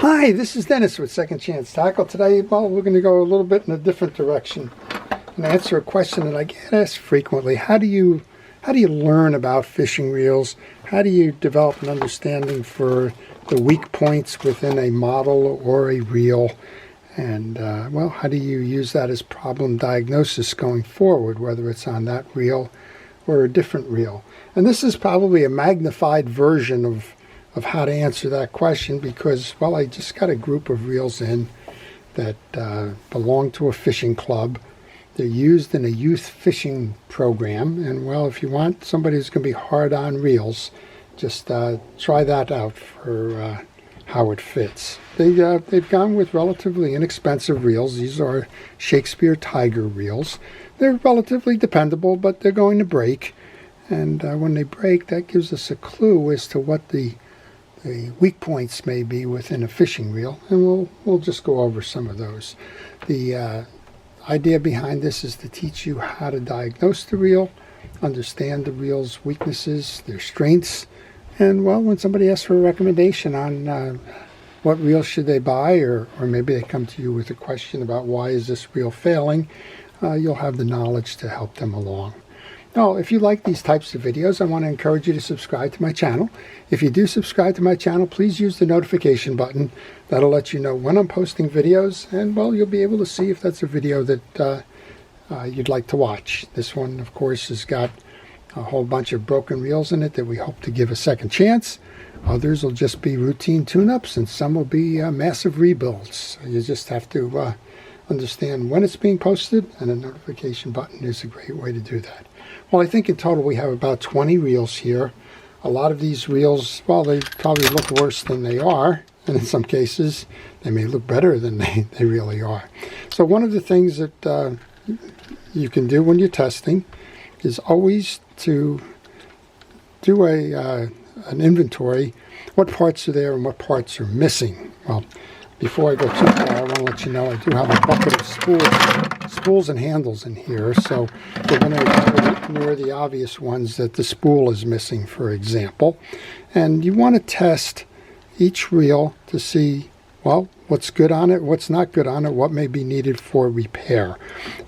Hi, this is Dennis with Second Chance Tackle. Today, well, we're going to go a little bit in a different direction and answer a question that I get asked frequently. How do you learn about fishing reels? How do you develop an understanding for the weak points within a model or a reel? And, well, how do you use that as problem diagnosis going forward, whether it's on that reel or a different reel? And this is probably a magnified version of how to answer that question because, well, I just got a group of reels in that belong to a fishing club. They're used in a youth fishing program, and, well, if you want somebody who's going to be hard on reels, just try that out for how it fits. They've gone with relatively inexpensive reels. These are Shakespeare Tiger reels. They're relatively dependable, but they're going to break. And when they break, that gives us a clue as to what the weak points may be within a fishing reel, and we'll just go over some of those. The idea behind this is to teach you how to diagnose the reel, understand the reel's weaknesses, their strengths, and, well, when somebody asks for a recommendation on what reel should they buy, or maybe they come to you with a question about why is this reel failing, you'll have the knowledge to help them along. Now, if you like these types of videos, I want to encourage you to subscribe to my channel. If you do subscribe to my channel, please use the notification button. That'll let you know when I'm posting videos, and, well, you'll be able to see if that's a video that you'd like to watch. This one, of course, has got a whole bunch of broken reels in it that we hope to give a second chance. Others will just be routine tune-ups, and some will be massive rebuilds. So you just have to understand when it's being posted, and a notification button is a great way to do that. Well, I think in total we have about 20 reels here. A lot of these reels, well, they probably look worse than they are, and in some cases they may look better than they really are. So one of the things that you can do when you're testing is always to do an inventory. What parts are there and what parts are missing? Well, before I go too far, I want to let you know I do have a bucket of spools and handles in here, so we're going to ignore the obvious ones that the spool is missing, for example. And you want to test each reel to see, well, what's good on it, what's not good on it, what may be needed for repair.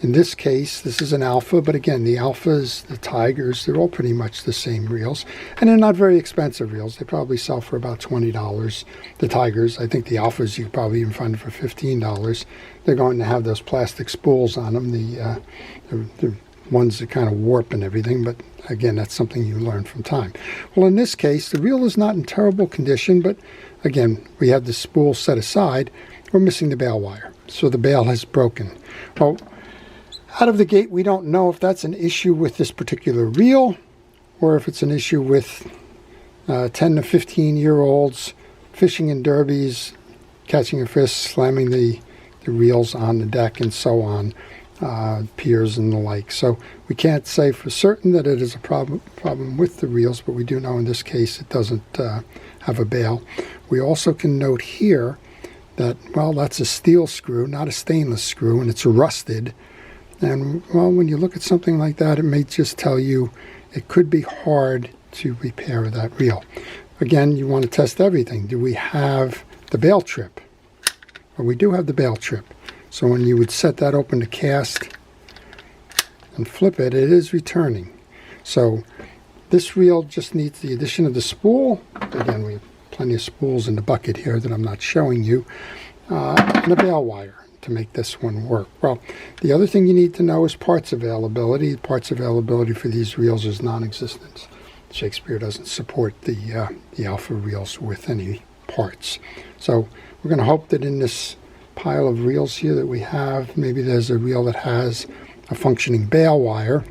In this case, this is an Alpha, but again, the Alphas, the Tigers, they're all pretty much the same reels, and they're not very expensive reels. They probably sell for about $20. The Tigers, I think the Alphas you could probably even find for $15. They're going to have those plastic spools on them, the ones that kind of warp and everything, but again, that's something you learn from time. Well, in this case, the reel is not in terrible condition, but again, we have the spool set aside. We're missing the bail wire, so the bail has broken. Well, out of the gate, we don't know if that's an issue with this particular reel or if it's an issue with 10 to 15-year-olds fishing in derbies, catching a fish, slamming the reels on the deck, and so on, piers and the like. So we can't say for certain that it is a problem with the reels, but we do know in this case it doesn't have a bail. We also can note here that, well, that's a steel screw, not a stainless screw, and it's rusted. And, well, when you look at something like that, it may just tell you it could be hard to repair that reel. Again, you want to test everything. Do we have the bail trip? Well, we do have the bail trip. So when you would set that open to cast and flip it, it is returning. So this reel just needs the addition of the spool. Again, we have plenty of spools in the bucket here that I'm not showing you, and a bail wire to make this one work. Well, the other thing you need to know is parts availability. Parts availability for these reels is non-existent. Shakespeare doesn't support the Alpha reels with any parts. So we're going to hope that in this pile of reels here that we have, maybe there's a reel that has a functioning bail wire,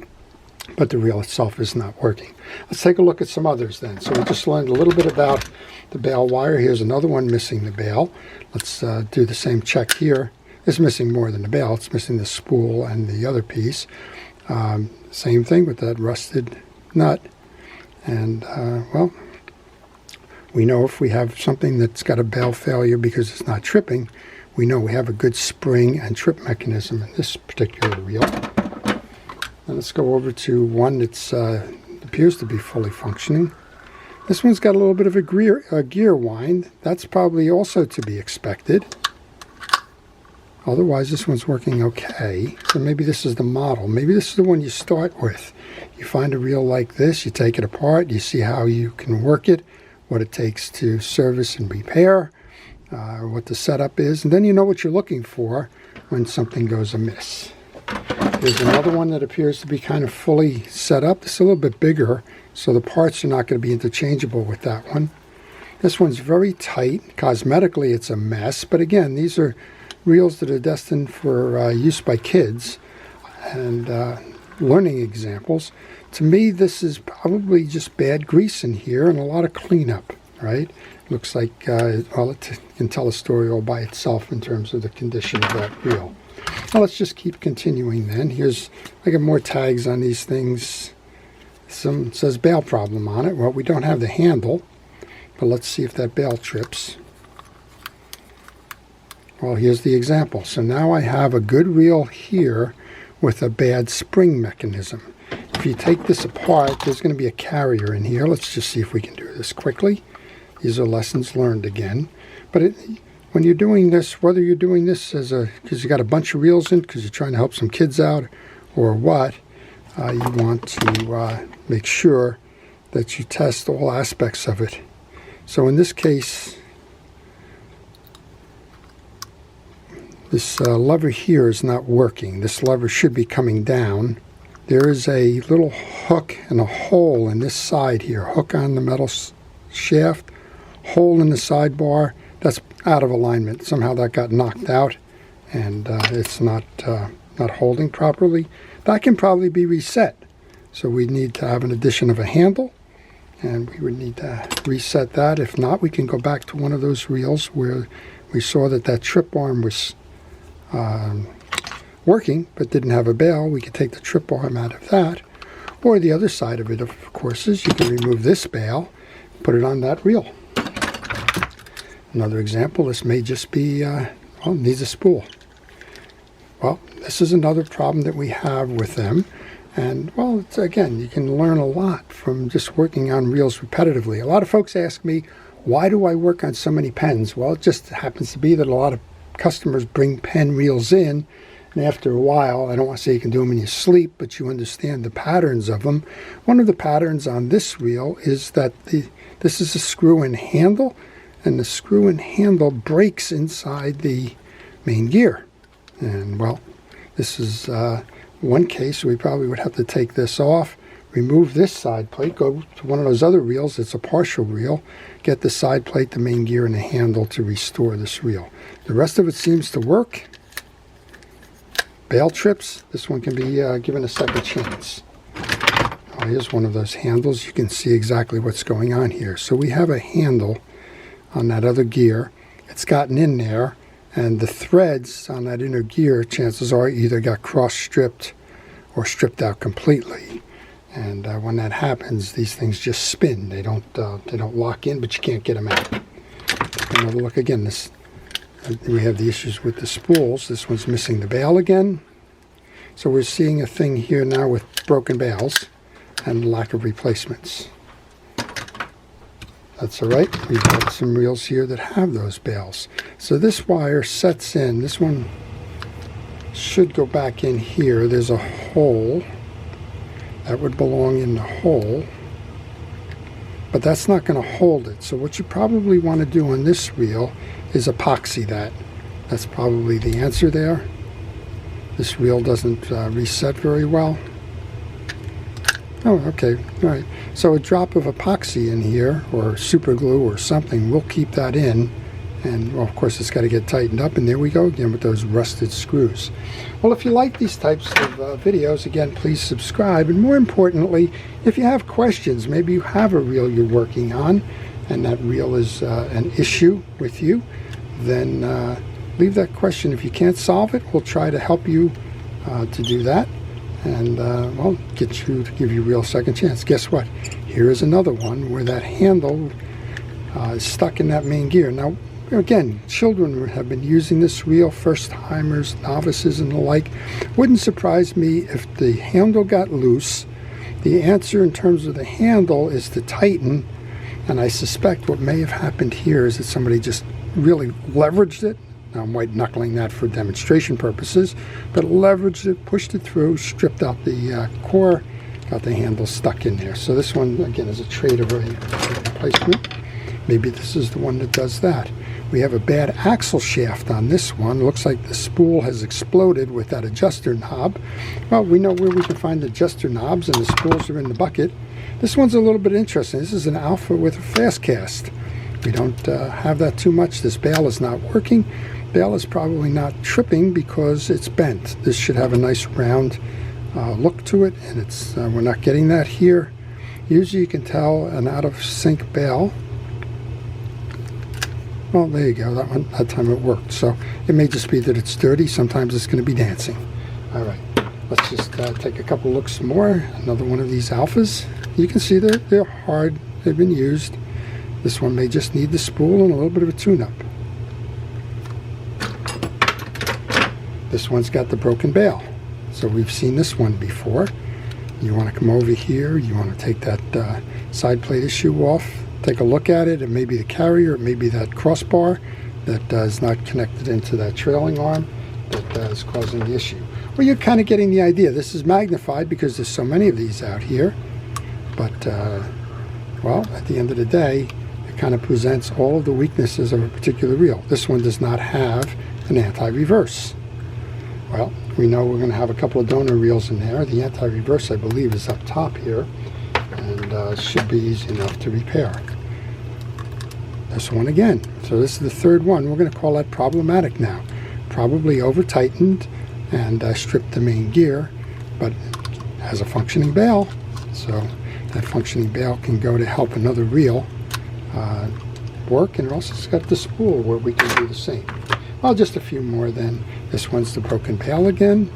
but the reel itself is not working. Let's take a look at some others then. So we just learned a little bit about the bail wire. Here's another one missing the bail. Let's do the same check here. It's missing more than the bail. It's missing the spool and the other piece. Same thing with that rusted nut. And, well, we know if we have something that's got a bail failure because it's not tripping, we know we have a good spring and trip mechanism in this particular reel. And let's go over to one that appears to be fully functioning. This one's got a little bit of a gear wind. That's probably also to be expected. Otherwise, this one's working okay. So maybe this is the model. Maybe this is the one you start with. You find a reel like this, you take it apart, you see how you can work it, what it takes to service and repair, what the setup is, and then you know what you're looking for when something goes amiss. There's another one that appears to be kind of fully set up. It's a little bit bigger, so the parts are not going to be interchangeable with that one. This one's very tight. Cosmetically, it's a mess, but again, these are reels that are destined for use by kids and learning examples. To me, this is probably just bad grease in here and a lot of cleanup, right? Looks like, well, it can tell a story all by itself in terms of the condition of that reel. Well, let's just keep continuing then. I got more tags on these things. Some says bail problem on it. Well, we don't have the handle, but let's see if that bail trips. Well, here's the example. So now I have a good reel here with a bad spring mechanism. If you take this apart, there's going to be a carrier in here. Let's just see if we can do this quickly. These are lessons learned again. But when you're doing this, whether you're doing this because you got a bunch of reels in, because you're trying to help some kids out, or what, you want to make sure that you test all aspects of it. So in this case, this lever here is not working. This lever should be coming down. There is a little hook and a hole in this side here. Hook on the metal shaft, hole in the sidebar. That's out of alignment. Somehow that got knocked out, and it's not holding properly. That can probably be reset. So we need to have an addition of a handle, and we would need to reset that. If not, we can go back to one of those reels where we saw that trip arm was working but didn't have a bail. We could take the trip arm out of that. Or the other side of it, of course, is you can remove this bail, put it on that reel. Another example, this may just be, well, needs a spool. Well, this is another problem that we have with them. And, well, again, you can learn a lot from just working on reels repetitively. A lot of folks ask me, why do I work on so many pens? Well, it just happens to be that a lot of customers bring pen reels in, and after a while, I don't want to say you can do them in your sleep, but you understand the patterns of them. One of the patterns on this reel is that this is a screw-in handle, and the screw-in handle breaks inside the main gear. And, well, this is one case. We probably would have to take this off, remove this side plate, go to one of those other reels. It's a partial reel, get the side plate, the main gear, and the handle to restore this reel. The rest of it seems to work. Bail trips, this one can be given a second chance. Oh, here's one of those handles. You can see exactly what's going on here. So we have a handle on that other gear. It's gotten in there, and the threads on that inner gear, chances are, either got cross-stripped or stripped out completely. And when that happens, these things just spin. They don't lock in, but you can't get them out. Another look again. We have the issues with the spools. This one's missing the bail again. So we're seeing a thing here now with broken bails and lack of replacements. That's all right. We've got some reels here that have those bails. So this wire sets in. This one should go back in here. There's a hole. That would belong in the hole. But that's not going to hold it. So what you probably want to do on this reel is epoxy that. That's probably the answer there. This reel doesn't reset very well. Oh, okay, all right. So a drop of epoxy in here, or super glue or something, will keep that in. And, well, of course, it's got to get tightened up. And there we go again with those rusted screws. Well, if you like these types of videos, again, please subscribe. And more importantly, if you have questions, maybe you have a reel you're working on, and that reel is an issue with you, then leave that question. If you can't solve it, we'll try to help you to do that, and well, get you to give you a real second chance. Guess what? Here is another one where that handle is stuck in that main gear. Now, again, children have been using this reel, first-timers, novices, and the like. Wouldn't surprise me if the handle got loose. The answer in terms of the handle is to tighten And I suspect what may have happened here is that somebody just really leveraged it. Now, I'm white knuckling that for demonstration purposes, but leveraged it, pushed it through, stripped out the core, got the handle stuck in there. So this one, again, is a trade of a replacement. Maybe this is the one that does that. We have a bad axle shaft on this one. Looks like the spool has exploded with that adjuster knob. Well, we know where we can find the adjuster knobs, and the spools are in the bucket. This one's a little bit interesting. This is an Alpha with a fast cast. We don't have that too much. This bail is not working. Bail is probably not tripping because it's bent. This should have a nice round look to it, and it's we're not getting that here. Usually you can tell an out of sync bail. Well, there you go. That time it worked. So it may just be that it's dirty. Sometimes it's going to be dancing. All right, let's just take a couple looks more. Another one of these Alphas. You can see they're hard. They've been used. This one may just need the spool and a little bit of a tune-up. This one's got the broken bail. So we've seen this one before. You want to come over here. You want to take that side plate issue off. Take a look at it. It may be the carrier. It may be that crossbar that is not connected into that trailing arm that is causing the issue. Well, you're kind of getting the idea. This is magnified because there's so many of these out here. But, well, at the end of the day, it kind of presents all of the weaknesses of a particular reel. This one does not have an anti-reverse. Well, we know we're going to have a couple of donor reels in there. The anti-reverse, I believe, is up top here, and should be easy enough to repair. This one again. So this is the third one. We're going to call that problematic now. Probably over-tightened and stripped the main gear, but has a functioning bail. So that functioning bail can go to help another reel work, and it also has got the spool where we can do the same. Well, just a few more then. This one's the broken bail again.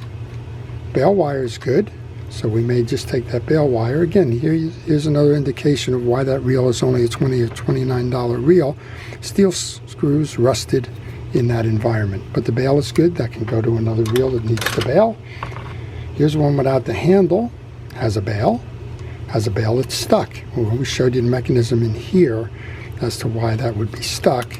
Bail wire is good, so we may just take that bail wire. Again, here's another indication of why that reel is only a $20 or $29 reel. Steel screws rusted in that environment. But the bail is good. That can go to another reel that needs the bail. Here's one without the handle. Has a bail. Has a bail that's stuck. Well, we showed you the mechanism in here as to why that would be stuck.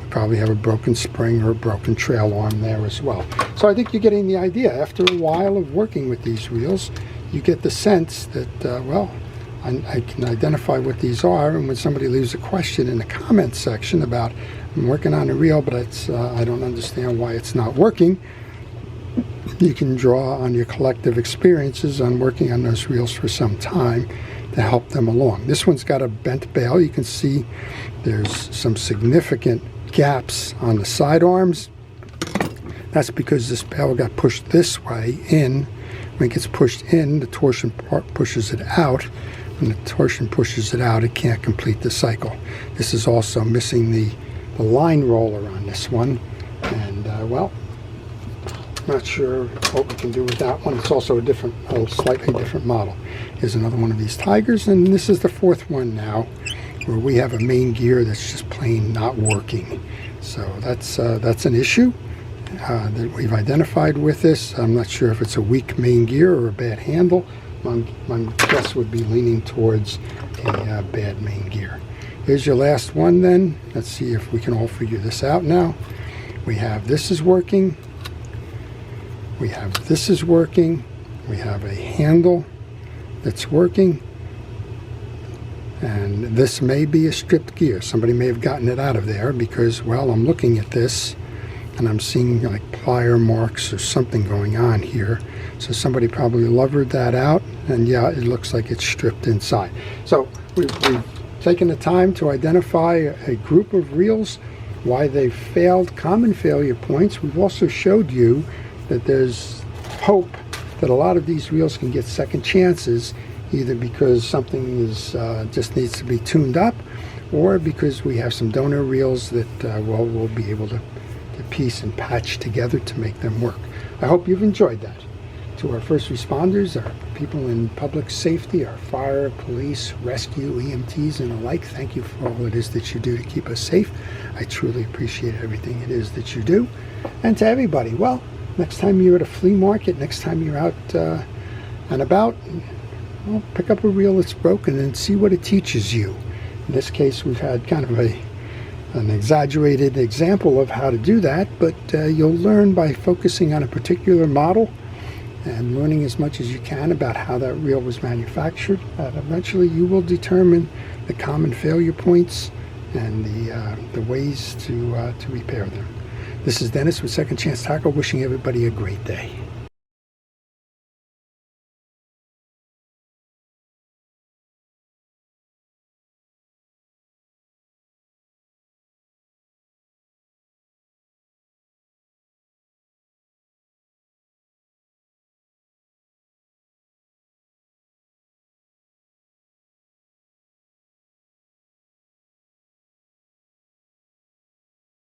Probably have a broken spring or a broken trail arm there as well. So I think you're getting the idea. After a while of working with these reels, you get the sense that, well, I can identify what these are, and when somebody leaves a question in the comments section about, I'm working on a reel, but it's I don't understand why it's not working, you can draw on your collective experiences on working on those reels for some time to help them along. This one's got a bent bail. You can see there's some significant gaps on the side arms. That's because this bail got pushed this way in. When it gets pushed in, the torsion part pushes it out. When the torsion pushes it out, it can't complete the cycle. This is also missing the line roller on this one, and well, not sure what we can do with that one. It's also a slightly different model. Here's another one of these Tigers, and this is the fourth one now, where we have a main gear that's just plain not working. So that's an issue that we've identified with this. I'm not sure if it's a weak main gear or a bad handle. My guess would be leaning towards a bad main gear. Here's your last one then. Let's see if we can all figure this out now. We have this is working. We have this is working. We have a handle that's working. And this may be a stripped gear. Somebody may have gotten it out of there because, well, I'm looking at this and I'm seeing like plier marks or something going on here. So somebody probably levered that out, and yeah, it looks like it's stripped inside. So we've taken the time to identify a group of reels, why they failed, common failure points. We've also showed you that there's hope that a lot of these reels can get second chances, either because something is just needs to be tuned up, or because we have some donor reels that well, we'll be able to piece and patch together to make them work. I hope you've enjoyed that. To our first responders, our people in public safety, our fire, police, rescue, EMTs, and the like, thank you for all it is that you do to keep us safe. I truly appreciate everything it is that you do. And to everybody, well, next time you're at a flea market, next time you're out and about, well, pick up a reel that's broken and see what it teaches you. In this case, we've had kind of an exaggerated example of how to do that, but you'll learn by focusing on a particular model and learning as much as you can about how that reel was manufactured. Eventually you will determine the common failure points and the ways to repair them. This is Dennis with Second Chance Tackle, wishing everybody a great day.